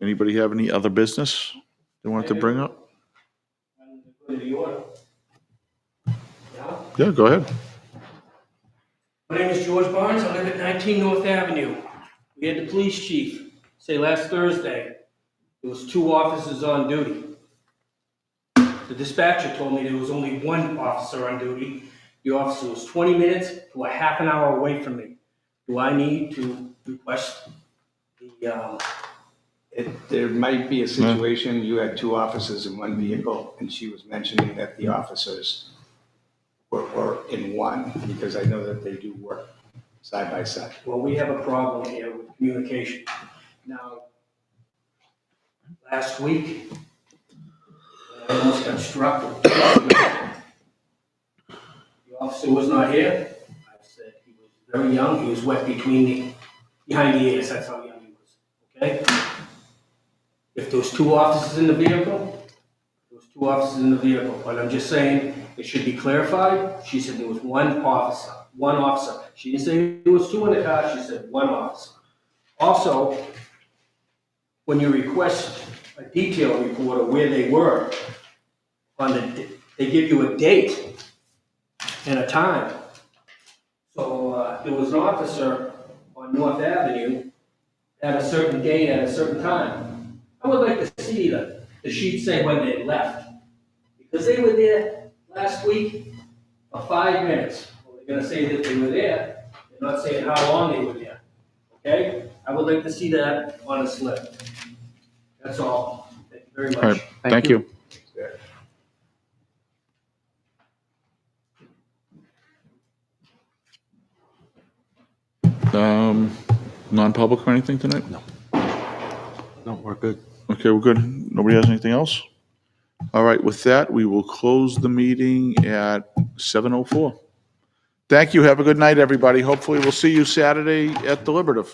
Anybody have any other business they wanted to bring up? According to the order. Yeah? Yeah, go ahead. My name is George Barnes. I live at 19 North Avenue. We had the police chief say last Thursday there was 2 officers on duty. The dispatcher told me there was only 1 officer on duty. The officer was 20 minutes to a half an hour away from me. Do I need to request the, There might be a situation, you had 2 officers in 1 vehicle, and she was mentioning that the officers were in one, because I know that they do work side by side. well, we have a problem here with communication. Now, last week, I almost got struck. The officer was not here. I said he was very young. He was wet behind the ears. That's how young he was. Okay? If there was 2 officers in the vehicle, there was 2 officers in the vehicle. But I'm just saying, it should be clarified. She said there was 1 officer. 1 officer. She didn't say there was 2 in the car. She said 1 officer. Also, when you request a detail report of where they were, they give you a date and a time. So there was an officer on North Avenue at a certain date at a certain time. I would like to see the sheet say when they left, because they were there last week for 5 minutes. Well, they're gonna say that they were there. They're not saying how long they were there. Okay? I would like to see that on a slip. That's all. Thank you very much. All right, thank you. Non-public or anything tonight? No, we're good. Okay, we're good. Nobody has anything else? All right, with that, we will close the meeting at 7:04. Thank you. Have a good night, everybody. Hopefully, we'll see you Saturday at deliberative.